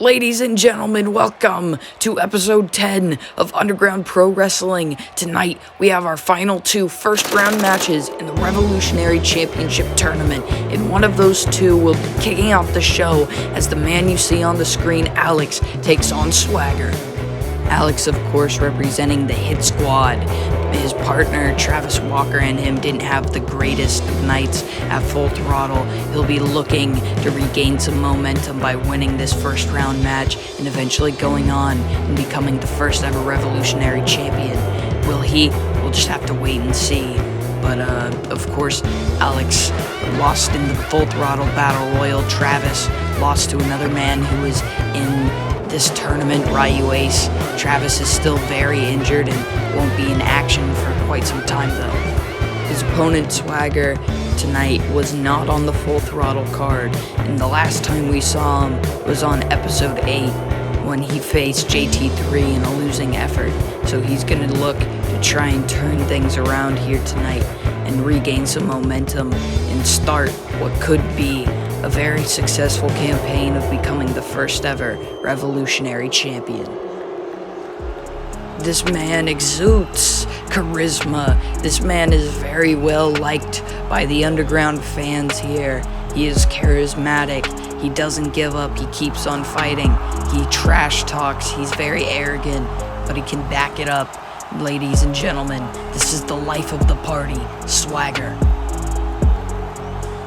Ladies and gentlemen, welcome to episode 10 of Underground Pro Wrestling. Tonight, we have our final two first-round matches in the Revolutionary Championship Tournament, and one of those two will be kicking off the show as the man you see on the screen, Alex, takes on Swagger. Alex, of course, representing the Hit Squad. His partner, Travis Walker, and him didn't have the greatest of nights at Full Throttle. He'll be looking to regain some momentum by winning this first round match and eventually going on and becoming the first ever Revolutionary Champion. Will he? We'll just have to wait and see. But, of course, Alex lost in the Full Throttle Battle Royal. Travis lost to another man who was in this tournament, Ryu Ace. Travis is still very injured and won't be in action for quite some time though. His opponent, Swagger, tonight was not on the Full Throttle card, and the last time we saw him was on episode 8 when he faced JT3 in a losing effort. So he's gonna look to try and turn things around here tonight and regain some momentum and start what could be a very successful campaign of becoming the first ever Revolutionary Champion. This man exudes charisma. This man is very well liked by the underground fans here. He is charismatic. He doesn't give up. He keeps on fighting. He trash talks. He's very arrogant, but he can back it up. Ladies and gentlemen, this is the life of the party, Swagger.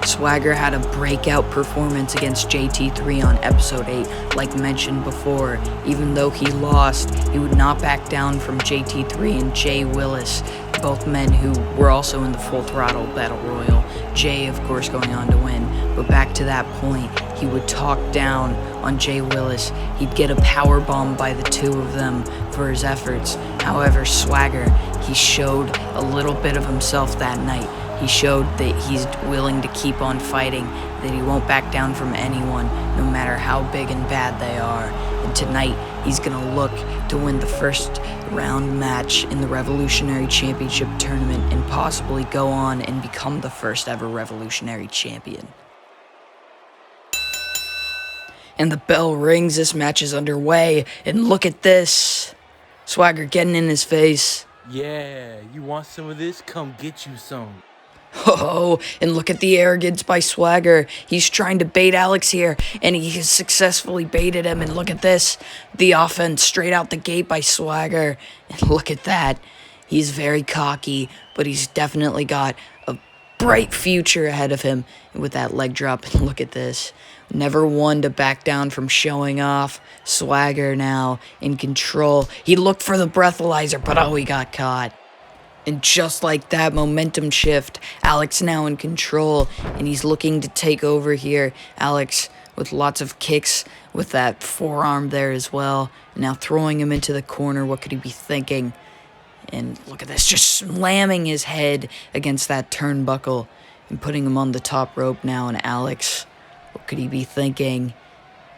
Swagger had a breakout performance against JT3 on episode 8. Like mentioned before, even though he lost, he would not back down from JT3 and Jay Willis, both men who were also in the Full Throttle Battle Royal. Jay, of course, going on to win. But back to that point, he would talk down on Jay Willis. He'd get a power bomb by the two of them for his efforts. However, Swagger, he showed a little bit of himself that night. He showed that he's willing to keep on fighting, that he won't back down from anyone, no matter how big and bad they are. And tonight, he's going to look to win the first round match in the Revolutionary Championship Tournament and possibly go on and become the first ever Revolutionary Champion. And the bell rings, this match is underway, and look at this. Swagger getting in his face. Yeah, you want some of this? Come get you some. Oh, and look at the arrogance by Swagger. He's trying to bait Alex here, and he has successfully baited him. And look at this. The offense straight out the gate by Swagger. And look at that. He's very cocky, but he's definitely got a bright future ahead of him. And with that leg drop, and look at this. Never one to back down from showing off. Swagger now in control. He looked for the breathalyzer, but he got caught. And just like that, momentum shift. Alex now in control, and he's looking to take over here. Alex with lots of kicks with that forearm there as well. Now throwing him into the corner. What could he be thinking? And look at this, just slamming his head against that turnbuckle and putting him on the top rope now. And Alex, what could he be thinking?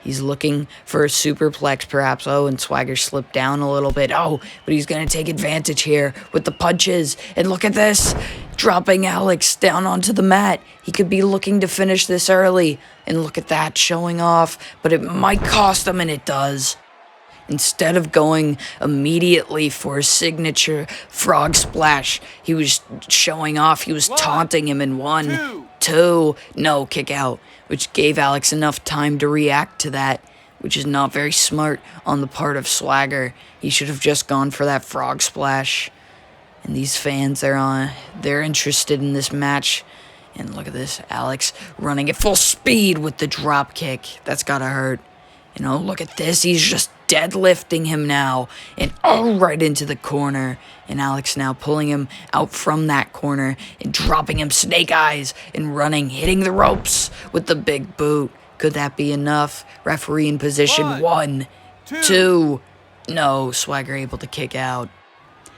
He's looking for a superplex, perhaps. And Swagger slipped down a little bit. But he's going to take advantage here with the punches. And look at this. Dropping Alex down onto the mat. He could be looking to finish this early. And look at that, showing off. But it might cost him, and it does. Instead of going immediately for a signature frog splash, he was showing off. He was taunting him in 1, 2, no, kick out, which gave Alex enough time to react to that, which is not very smart on the part of Swagger. He should have just gone for that frog splash. And these fans, they're interested in this match. And look at this, Alex running at full speed with the drop kick. That's gotta hurt. Look at this. He's just deadlifting him now. And right into the corner. And Alex now pulling him out from that corner and dropping him snake eyes and running, hitting the ropes with the big boot. Could that be enough? Referee in position. 1, 2. No, Swagger able to kick out.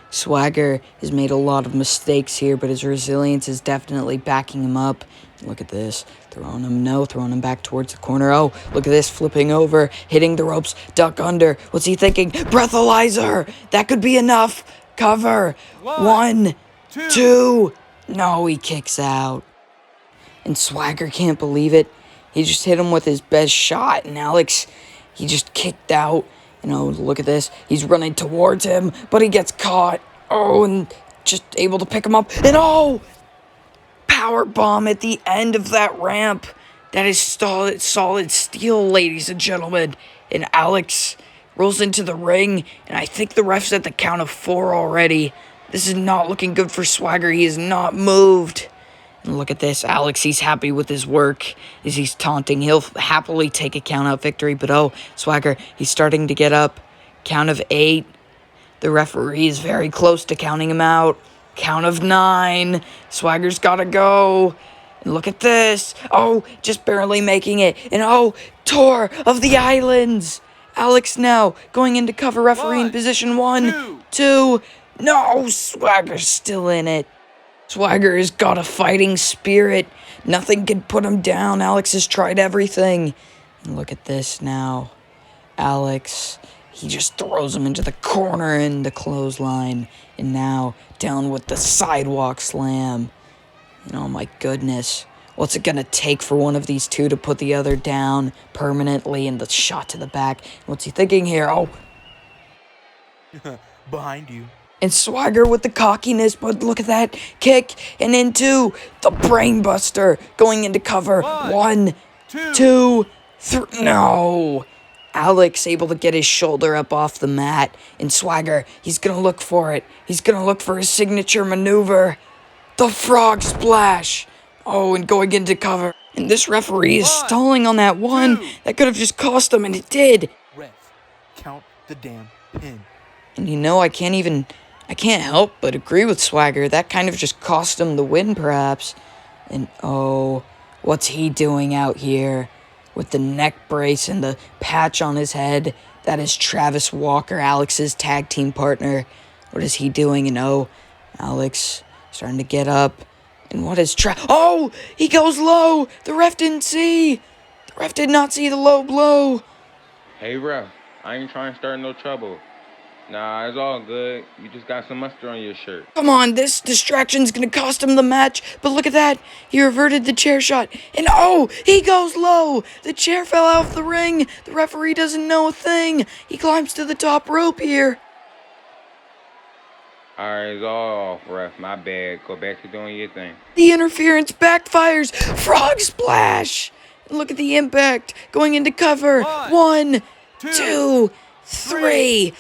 Swagger has made a lot of mistakes here, but his resilience is definitely backing him up. Look at this. Throwing him back towards the corner. Look at this, flipping over, hitting the ropes, duck under. What's he thinking? Breathalyzer! That could be enough! Cover! 1, 2. No, he kicks out. And Swagger can't believe it. He just hit him with his best shot, and Alex, he just kicked out. Look at this. He's running towards him, but he gets caught. Oh, and just able to pick him up. And power bomb at the end of that ramp. That is solid steel, ladies and gentlemen. And Alex rolls into the ring, and I think the ref's at the count of 4 already. This is not looking good for Swagger. He is not moved. And look at this. Alex, he's happy with his work as he's taunting. He'll happily take a count-out victory. But, Swagger, he's starting to get up. Count of 8. The referee is very close to counting him out. Count of 9. Swagger's got to go. And look at this. Just barely making it. And, Tour of the Islands. Alex now going into cover, referee in position 1, 2. No, Swagger's still in it. Swagger has got a fighting spirit. Nothing can put him down. Alex has tried everything. And look at this now. Alex, he just throws him into the corner in the clothesline. And now down with the sidewalk slam. And oh my goodness. What's it going to take for one of these two to put the other down permanently? And the shot to the back. What's he thinking here? Behind you. And Swagger with the cockiness, but look at that kick, and into the brainbuster, going into cover. 1, 2, 3, no. Alex able to get his shoulder up off the mat, and Swagger, he's going to look for it. He's going to look for his signature maneuver, the frog splash. And going into cover. And this referee is stalling on that one. That could have just cost him, and it did. Ref, count the damn pin. And I can't help but agree with Swagger. That kind of just cost him the win, perhaps. And what's he doing out here with the neck brace and the patch on his head? That is Travis Walker, Alex's tag team partner. What is he doing? And Alex starting to get up. And what is he goes low. The ref didn't see. The ref did not see the low blow. Hey, ref, I ain't trying to start no trouble. Nah, it's all good. You just got some mustard on your shirt. Come on, this distraction's gonna cost him the match. But look at that. He reverted the chair shot. And he goes low. The chair fell off the ring. The referee doesn't know a thing. He climbs to the top rope here. Alright, it's all off, ref. My bad. Go back to doing your thing. The interference backfires. Frog splash. And look at the impact. Going into cover. 1, 2, 3.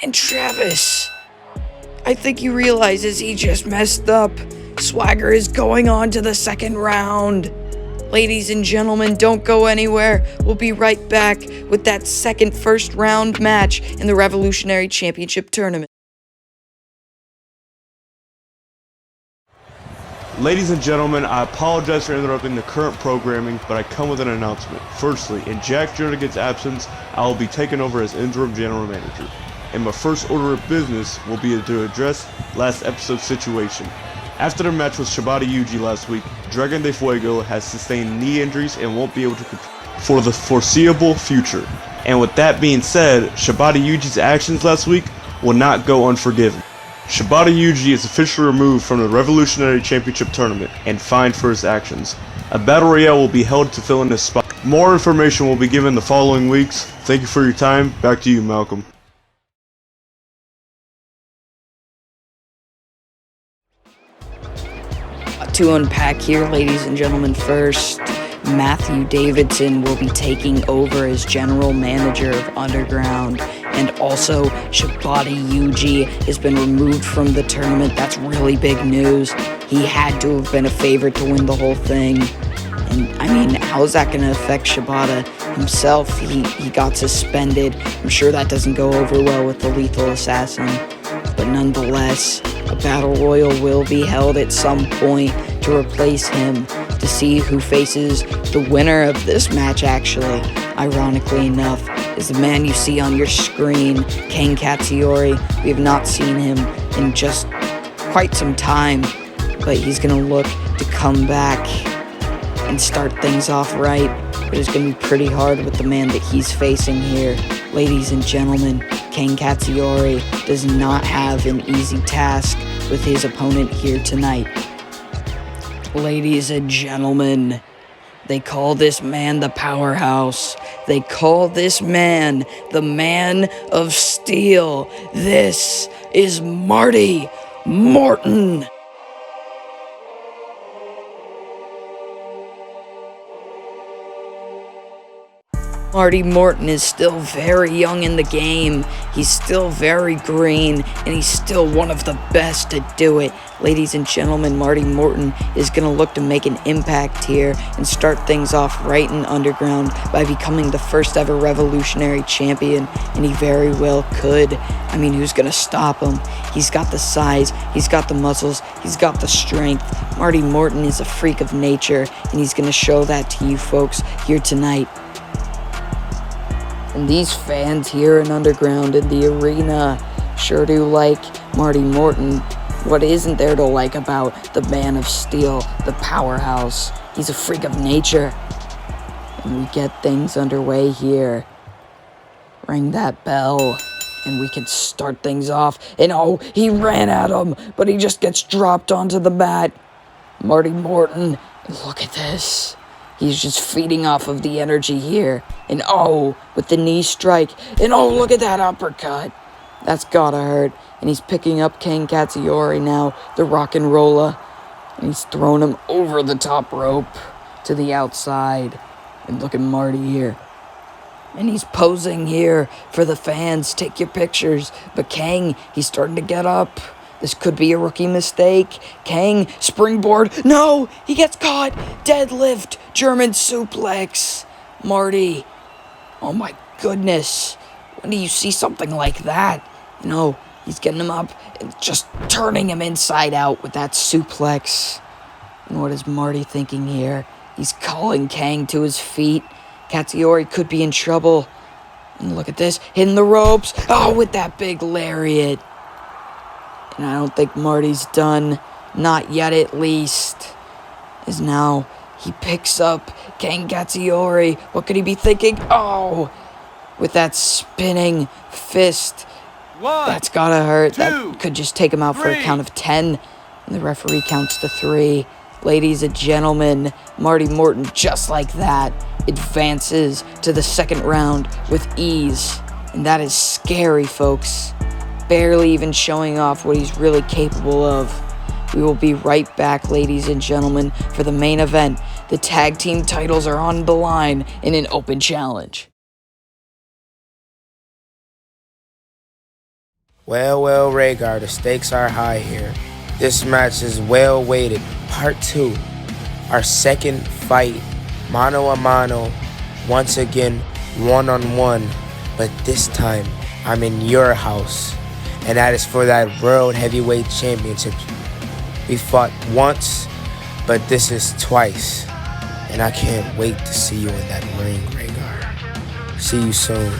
And Travis, I think he realizes he just messed up. Swagger is going on to the second round. Ladies and gentlemen, don't go anywhere. We'll be right back with that second first round match in the Revolutionary Championship Tournament. Ladies and gentlemen, I apologize for interrupting the current programming, but I come with an announcement. Firstly, in Jack Jernigan's absence, I will be taking over as interim general manager. And my first order of business will be to address last episode's situation. After the match with Shibata Yuji last week, Dragon de Fuego has sustained knee injuries and won't be able to compete for the foreseeable future. And with that being said, Shibata Yuji's actions last week will not go unforgiven. Shibata Yuji is officially removed from the Revolutionary Championship Tournament and fined for his actions. A battle royale will be held to fill in his spot. More information will be given the following weeks. Thank you for your time. Back to you, Malcolm. To unpack here, ladies and gentlemen, first, Matthew Davidson will be taking over as general manager of Underground, and also Shibata Yuji has been removed from the tournament. That's really big news. He had to have been a favorite to win the whole thing. And how is that going to affect Shibata himself? He got suspended. I'm sure that doesn't go over well with the Lethal Assassin. But nonetheless, a battle royal will be held at some point to replace him, to see who faces the winner of this match. Actually, ironically enough, is the man you see on your screen, Ken Katsuyori. We have not seen him in just quite some time, but he's going to look to come back and start things off right. But it's going to be pretty hard with the man that he's facing here. Ladies and gentlemen, Ken Katsuyori does not have an easy task with his opponent here tonight. Ladies and gentlemen, they call this man the Powerhouse. They call this man the Man of Steel. This is Marty Morton. Marty Morton is still very young in the game. He's still very green, and he's still one of the best to do it. Ladies and gentlemen, Marty Morton is going to look to make an impact here and start things off right in Underground by becoming the first ever Revolutionary Champion, and he very well could. I mean, who's going to stop him? He's got the size, he's got the muscles, he's got the strength. Marty Morton is a freak of nature, and he's going to show that to you folks here tonight. And these fans here in Underground in the arena sure do like Marty Morton. What isn't there to like about the Man of Steel, the powerhouse? He's a freak of nature. And we get things underway here. Ring that bell, and we can start things off. And oh, he ran at him, but he just gets dropped onto the mat. Marty Morton, look at this. He's just feeding off of the energy here. And oh, with the knee strike. And oh, look at that uppercut. That's gotta hurt. And he's picking up Ken Katsuyori now, the rock and roller. And he's throwing him over the top rope to the outside. And look at Marty here. And he's posing here for the fans. Take your pictures. But Kang, he's starting to get up. This could be a rookie mistake. Kang, springboard. No, he gets caught. Deadlift, German suplex. Marty, oh my goodness. When do you see something like that? You know, he's getting him up and just turning him inside out with that suplex. And what is Marty thinking here? He's calling Kang to his feet. Katsuyori could be in trouble. And look at this, hitting the ropes. Oh, with that big lariat. And I don't think Marty's done. Not yet, at least. As now he picks up Ken Katsuyori. What could he be thinking? Oh, with that spinning fist. That's gotta hurt. That could just take him out for a count of 10. And the referee counts to 3. Ladies and gentlemen, Marty Morton, just like that, advances to the second round with ease. And that is scary, folks. Barely even showing off what he's really capable of. We will be right back, ladies and gentlemen, for the main event. The tag team titles are on the line in an open challenge. Well, Rhaegar, the stakes are high here. This match is well weighted. Part 2. Our second fight, mano a mano. Once again, one-on-one. But this time, I'm in your house. And that is for that World Heavyweight Championship. We fought once, but this is twice. And I can't wait to see you in that ring, Rhaegar. See you soon.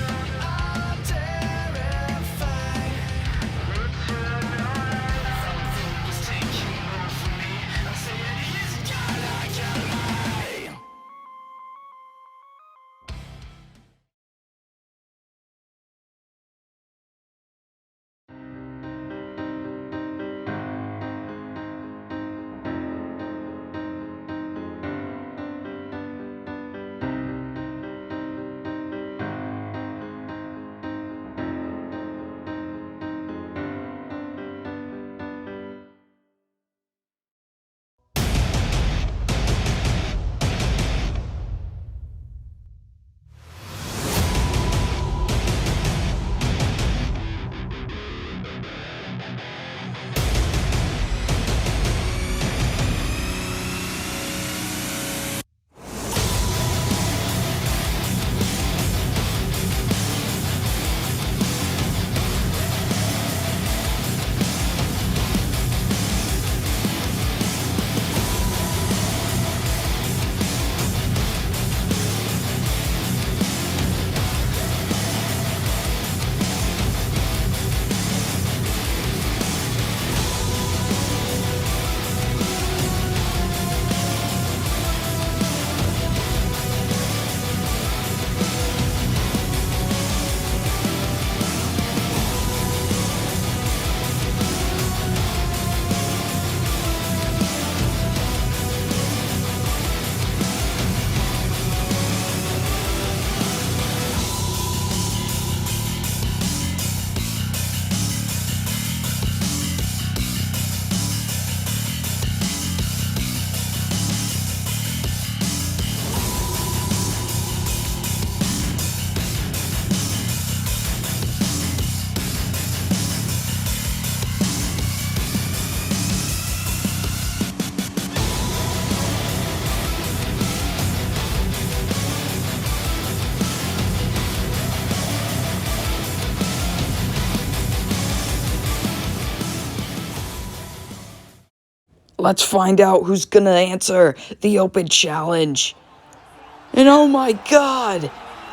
Let's find out who's gonna answer the open challenge. And oh my god,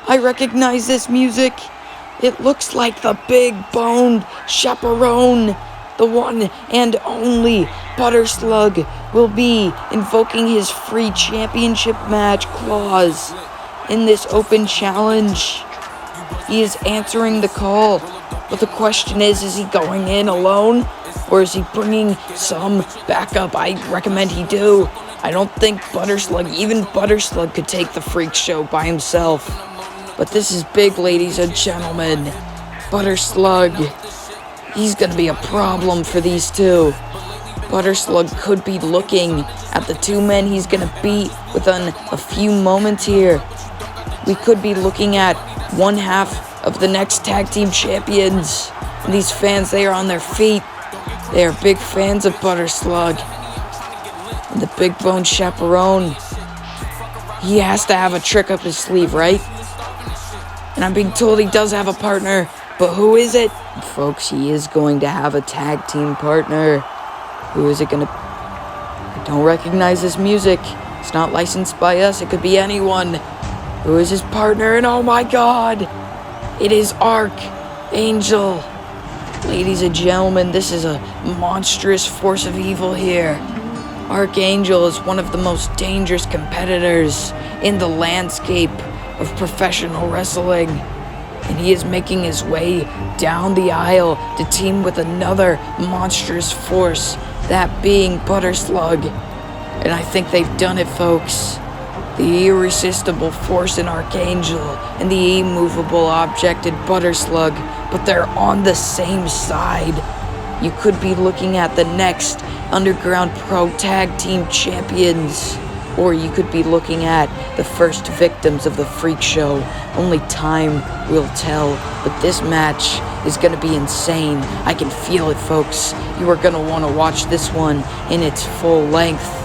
I recognize this music. It looks like the big boned chaperone, the one and only Butterslug, will be invoking his free championship match clause in this open challenge. He is answering the call, but the question is he going in alone, or is he bringing some backup? I recommend he do. I don't think even Butterslug could take the freak show by himself. But this is big, ladies and gentlemen. Butterslug, he's gonna be a problem for these two. Butterslug could be looking at the two men he's gonna beat within a few moments here. We could be looking at one half of the next tag team champions. And these fans, they are on their feet. They are big fans of Butterslug. And the big bone chaperone, he has to have a trick up his sleeve, right? And I'm being told he does have a partner, but who is it? Folks, he is going to have a tag team partner. Who is it gonna... I don't recognize this music. It's not licensed by us. It could be anyone. Who is his partner? And oh my god, it is Archangel. Ladies and gentlemen, this is a monstrous force of evil here. Archangel is one of the most dangerous competitors in the landscape of professional wrestling, and he is making his way down the aisle to team with another monstrous force, that being Butterslug. And I think they've done it, folks. The irresistible force in Archangel and the immovable object in Butterslug, but they're on the same side. You could be looking at the next Underground Pro Tag Team Champions, or you could be looking at the first victims of the freak show. Only time will tell, but this match is going to be insane. I can feel it, folks. You are going to want to watch this one in its full length.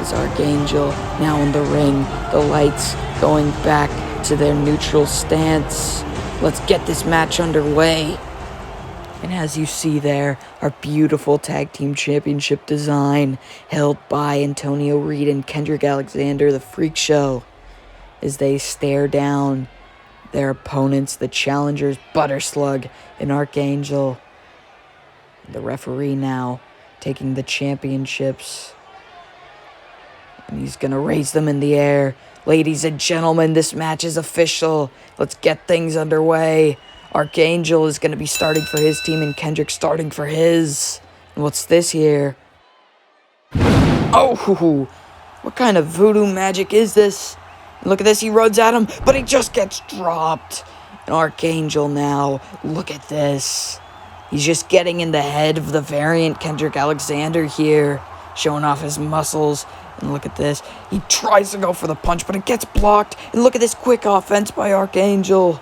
Is Archangel now in the ring, the lights going back to their neutral stance. Let's get this match underway. And as you see there, our beautiful tag team championship design held by Antonio Reed and Kendrick Alexander, the Freak Show, as they stare down their opponents, the challengers, Butterslug and Archangel. The referee now taking the championships, and he's gonna raise them in the air. Ladies and gentlemen, this match is official. Let's get things underway. Archangel is going to be starting for his team and Kendrick starting for his. And what's this here? Oh, what kind of voodoo magic is this? And look at this, he runs at him, but he just gets dropped. And Archangel now, look at this. He's just getting in the head of the variant Kendrick Alexander here, showing off his muscles. And look at this, he tries to go for the punch, but it gets blocked. And look at this quick offense by Archangel.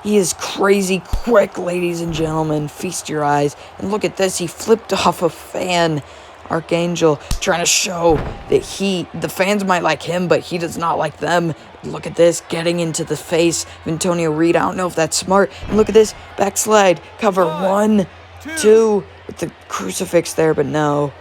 He is crazy quick, ladies and gentlemen. Feast your eyes. And look at this. He flipped off a fan. Archangel trying to show that the fans might like him, but he does not like them. Look at this. Getting into the face of Antonio Reed. I don't know if that's smart. And look at this. Backslide. Cover 1, 2. With the crucifix there, but no.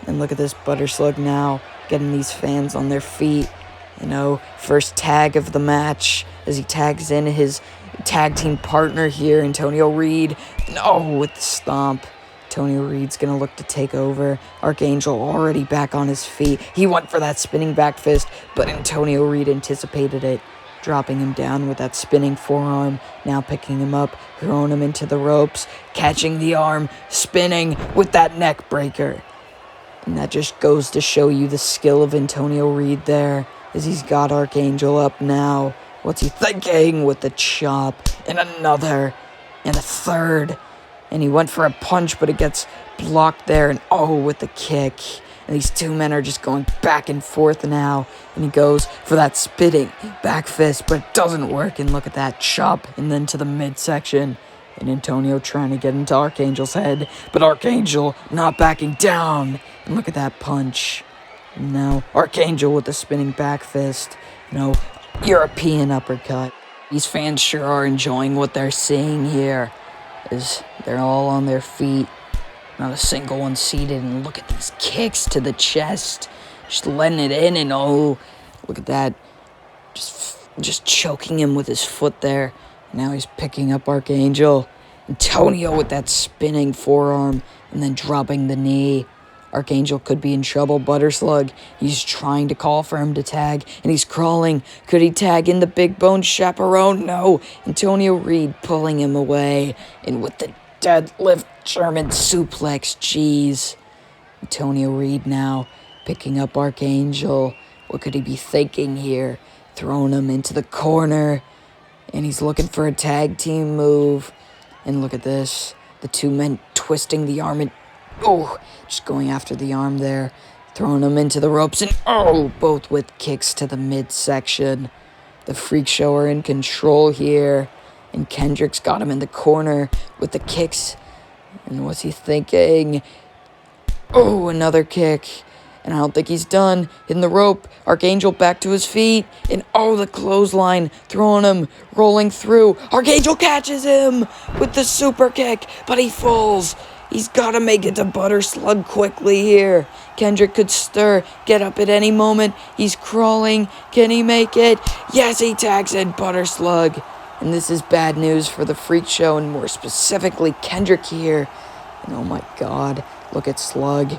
And look at this. Butterslug now getting these fans on their feet. You know, first tag of the match as he tags in his tag team partner here, Antonio Reed. No, with the stomp. Antonio Reed's gonna look to take over. Archangel already back on his feet. He went for that spinning back fist, but Antonio Reed anticipated it, dropping him down with that spinning forearm. Now picking him up, throwing him into the ropes, catching the arm, spinning with that neck breaker. And that just goes to show you the skill of Antonio Reed there, as he's got Archangel up now. What's he thinking? With the chop, and another, and a third. And he went for a punch, but it gets blocked there, and oh, with the kick. And these two men are just going back and forth now. And he goes for that spitting back fist, but it doesn't work. And look at that chop, and then to the midsection. And Antonio trying to get into Archangel's head, but Archangel not backing down. And look at that punch. And now Archangel with the spinning back fist. European uppercut. These fans sure are enjoying what they're seeing here, as they're all on their feet. Not a single one seated, and look at these kicks to the chest. Just letting it in, and oh, look at that. Just choking him with his foot there. Now he's picking up Archangel. Antonio with that spinning forearm, and then dropping the knee. Archangel could be in trouble. Butterslug, he's trying to call for him to tag, and he's crawling. Could he tag in the big bone chaperone? No. Antonio Reed pulling him away, and with the deadlift German suplex, jeez. Antonio Reed now picking up Archangel. What could he be thinking here? Throwing him into the corner, and he's looking for a tag team move. And look at this. The two men twisting the arm and just going after the arm there. Throwing him into the ropes and both with kicks to the midsection. The Freak Show are in control here. And Kendrick's got him in the corner with the kicks. And what's he thinking? Another kick. And I don't think he's done. Hitting the rope. Archangel back to his feet. And the clothesline. Throwing him. Rolling through. Archangel catches him with the super kick. But he falls. He's got to make it to Butterslug quickly here. Kendrick could stir. Get up at any moment. He's crawling. Can he make it? Yes, he tags in Butterslug. And this is bad news for the Freak Show. And more specifically, Kendrick here. And oh my God. Look at Slug.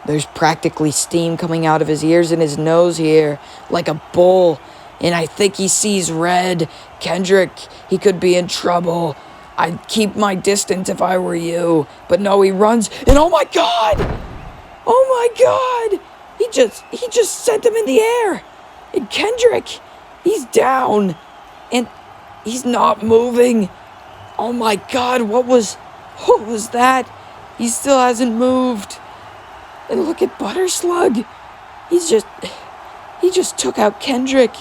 There's practically steam coming out of his ears and his nose here, like a bull. And I think he sees red. Kendrick, he could be in trouble. I'd keep my distance if I were you. But no, he runs, and oh my God! Oh my God! He just sent him in the air. And Kendrick, he's down. And he's not moving. Oh my God, what was that? He still hasn't moved. And look at Butterslug. He just took out Kendrick.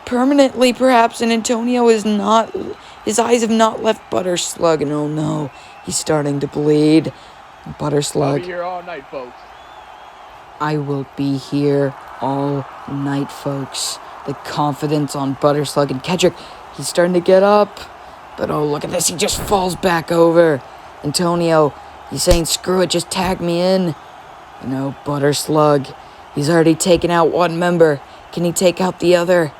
Permanently, perhaps, and Antonio is not... His eyes have not left Butterslug, and oh no, he's starting to bleed. Butterslug... I'll be here all night, folks. I will be here all night, folks. The confidence on Butterslug and Kendrick. He's starting to get up. But oh, look at this. He just falls back over. Antonio, he's saying, screw it, just tag me in. Butterslug, he's already taken out one member. Can he take out the other?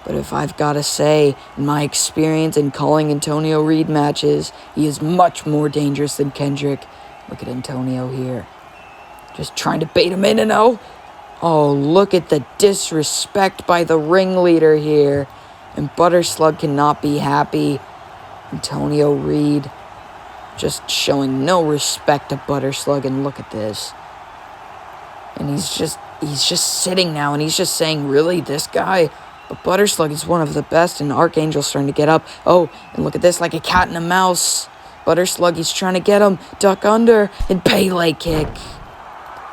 But if I've got to say, in my experience in calling Antonio Reed matches, he is much more dangerous than Kendrick. Look at Antonio here. Just trying to bait him in and look at the disrespect by the ringleader here. And Butterslug cannot be happy. Antonio Reed just showing no respect to Butterslug, and look at this. And he's just sitting now, and he's just saying, really, this guy? But Butterslug is one of the best, and Archangel's starting to get up. And look at this, like a cat and a mouse. Butterslug, he's trying to get him. Duck under, and Pele kick.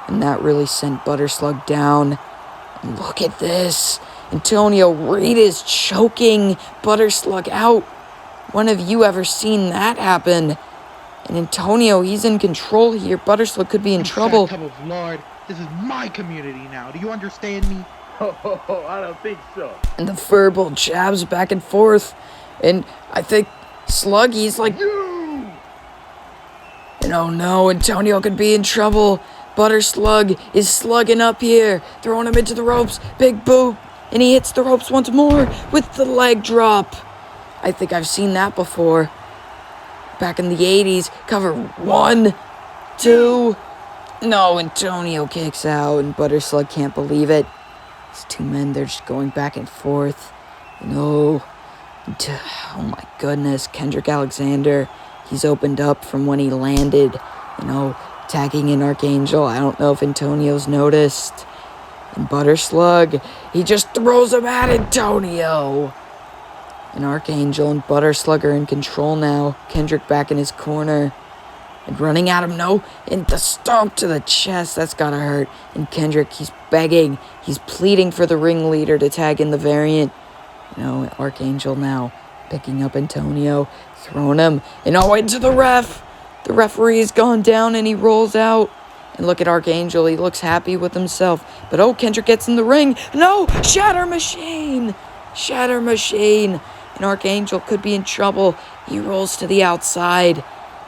And that really sent Butterslug down. And look at this. Antonio Reed is choking Butterslug out. When have you ever seen that happen? And Antonio, he's in control here. Butterslug could be in trouble. Tub of Lord, this is my community now. Do you understand me? I don't think so. And the verbal jabs back and forth. And I think Sluggy's like... You! And oh no, Antonio could be in trouble. Butterslug is slugging up here. Throwing him into the ropes. Big boot. And he hits the ropes once more with the leg drop. I think I've seen that before. Back in the 80s. Cover 1, 2. No, Antonio kicks out, and Butterslug can't believe it. These two men, they're just going back and forth. Oh my goodness. Kendrick Alexander, he's opened up from when he landed. Tagging in Archangel. I don't know if Antonio's noticed. And Butterslug, he just throws him at Antonio. And Archangel and Butterslug are in control now. Kendrick back in his corner. And running at him, and the stomp to the chest, that's gotta hurt. And Kendrick, he's begging, he's pleading for the ringleader to tag in the variant. Archangel now picking up Antonio, throwing him, and into the ref. The referee's gone down, and he rolls out. And look at Archangel, he looks happy with himself. But Kendrick gets in the ring. No, Shatter Machine. Shatter Machine. And Archangel could be in trouble. He rolls to the outside.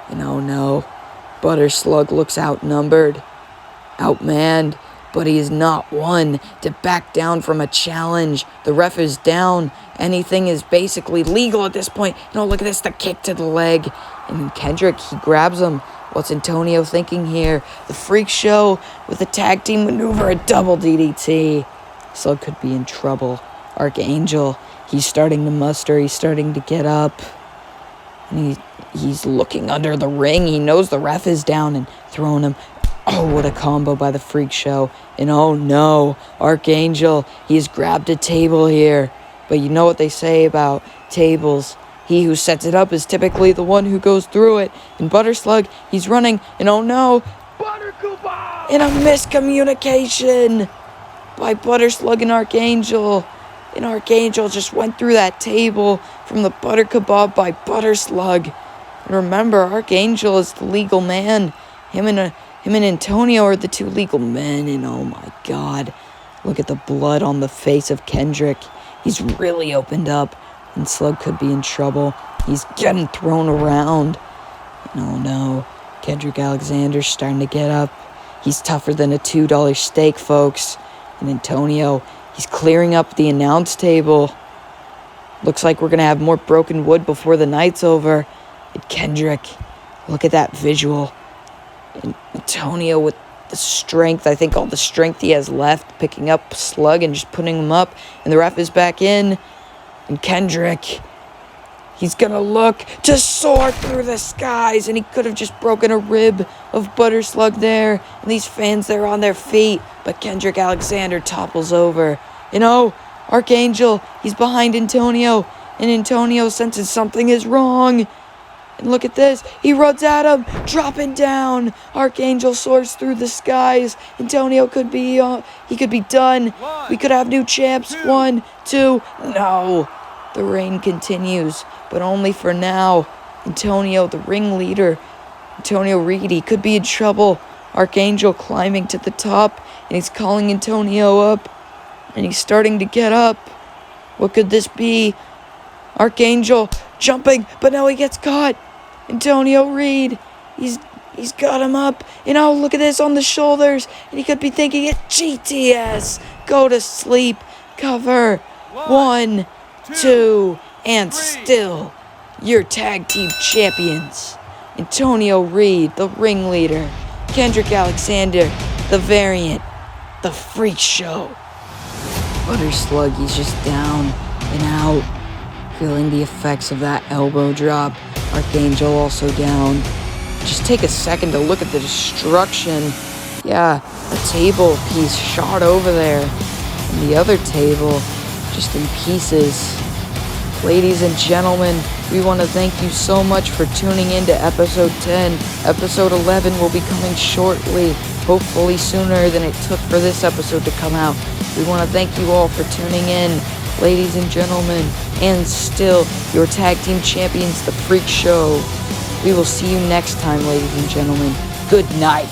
And oh no, Butter Slug looks outnumbered, outmanned, but he is not one to back down from a challenge. The ref is down. Anything is basically legal at this point. No, look at this, the kick to the leg. And Kendrick, he grabs him. What's Antonio thinking here? The Freak Show with a tag team maneuver, a double DDT. Slug could be in trouble. Archangel, he's starting to muster. He's starting to get up. And he's looking under the ring. He knows the ref is down and throwing him. Oh, what a combo by the Freak Show. And oh no, Archangel, he's grabbed a table here. But you know what they say about tables. He who sets it up is typically the one who goes through it. And Butter Slug, he's running. And oh no, in a miscommunication by Butter Slug and Archangel. And Archangel just went through that table from the Butter Kebab by Butter Slug. And remember, Archangel is the legal man. Him and Antonio are the two legal men. And oh my God, look at the blood on the face of Kendrick. He's really opened up. And Slug could be in trouble. He's getting thrown around. And oh no, Kendrick Alexander's starting to get up. He's tougher than a $2 steak, folks. And Antonio, he's clearing up the announce table. Looks like we're going to have more broken wood before the night's over. And Kendrick, look at that visual. And Antonio with the strength, I think all the strength he has left, picking up Slug and just putting him up. And the ref is back in. And Kendrick, he's going to look to soar through the skies. And he could have just broken a rib of Butter Slug there. And these fans, they're on their feet. But Kendrick Alexander topples over. You know, Archangel, he's behind Antonio. And Antonio senses something is wrong. And look at this. He runs at him, dropping down. Archangel soars through the skies. Antonio could be, he could be done. We could have new champs. 1, 2, no. The reign continues, but only for now. Antonio, the ringleader, Antonio Reed, he could be in trouble. Archangel climbing to the top, and he's calling Antonio up, and he's starting to get up. What could this be? Archangel jumping, but no, he gets caught. Antonio Reed, he's got him up, and oh, look at this on the shoulders, and he could be thinking it. GTS, go to sleep, cover. 1, 2, and still, your tag team champions. Antonio Reed, the ringleader. Kendrick Alexander, the variant. The Freak Show. Butter Slug, he's just down and out, feeling the effects of that elbow drop. Archangel also down. Just take a second to look at the destruction. Yeah, a table piece shot over there. And the other table just in pieces. Ladies and gentlemen, we want to thank you so much for tuning in to episode 10. Episode 11 will be coming shortly, hopefully sooner than it took for this episode to come out. We want to thank you all for tuning in, ladies and gentlemen, and still your tag team champions, The Freak Show. We will see you next time, ladies and gentlemen. Good night.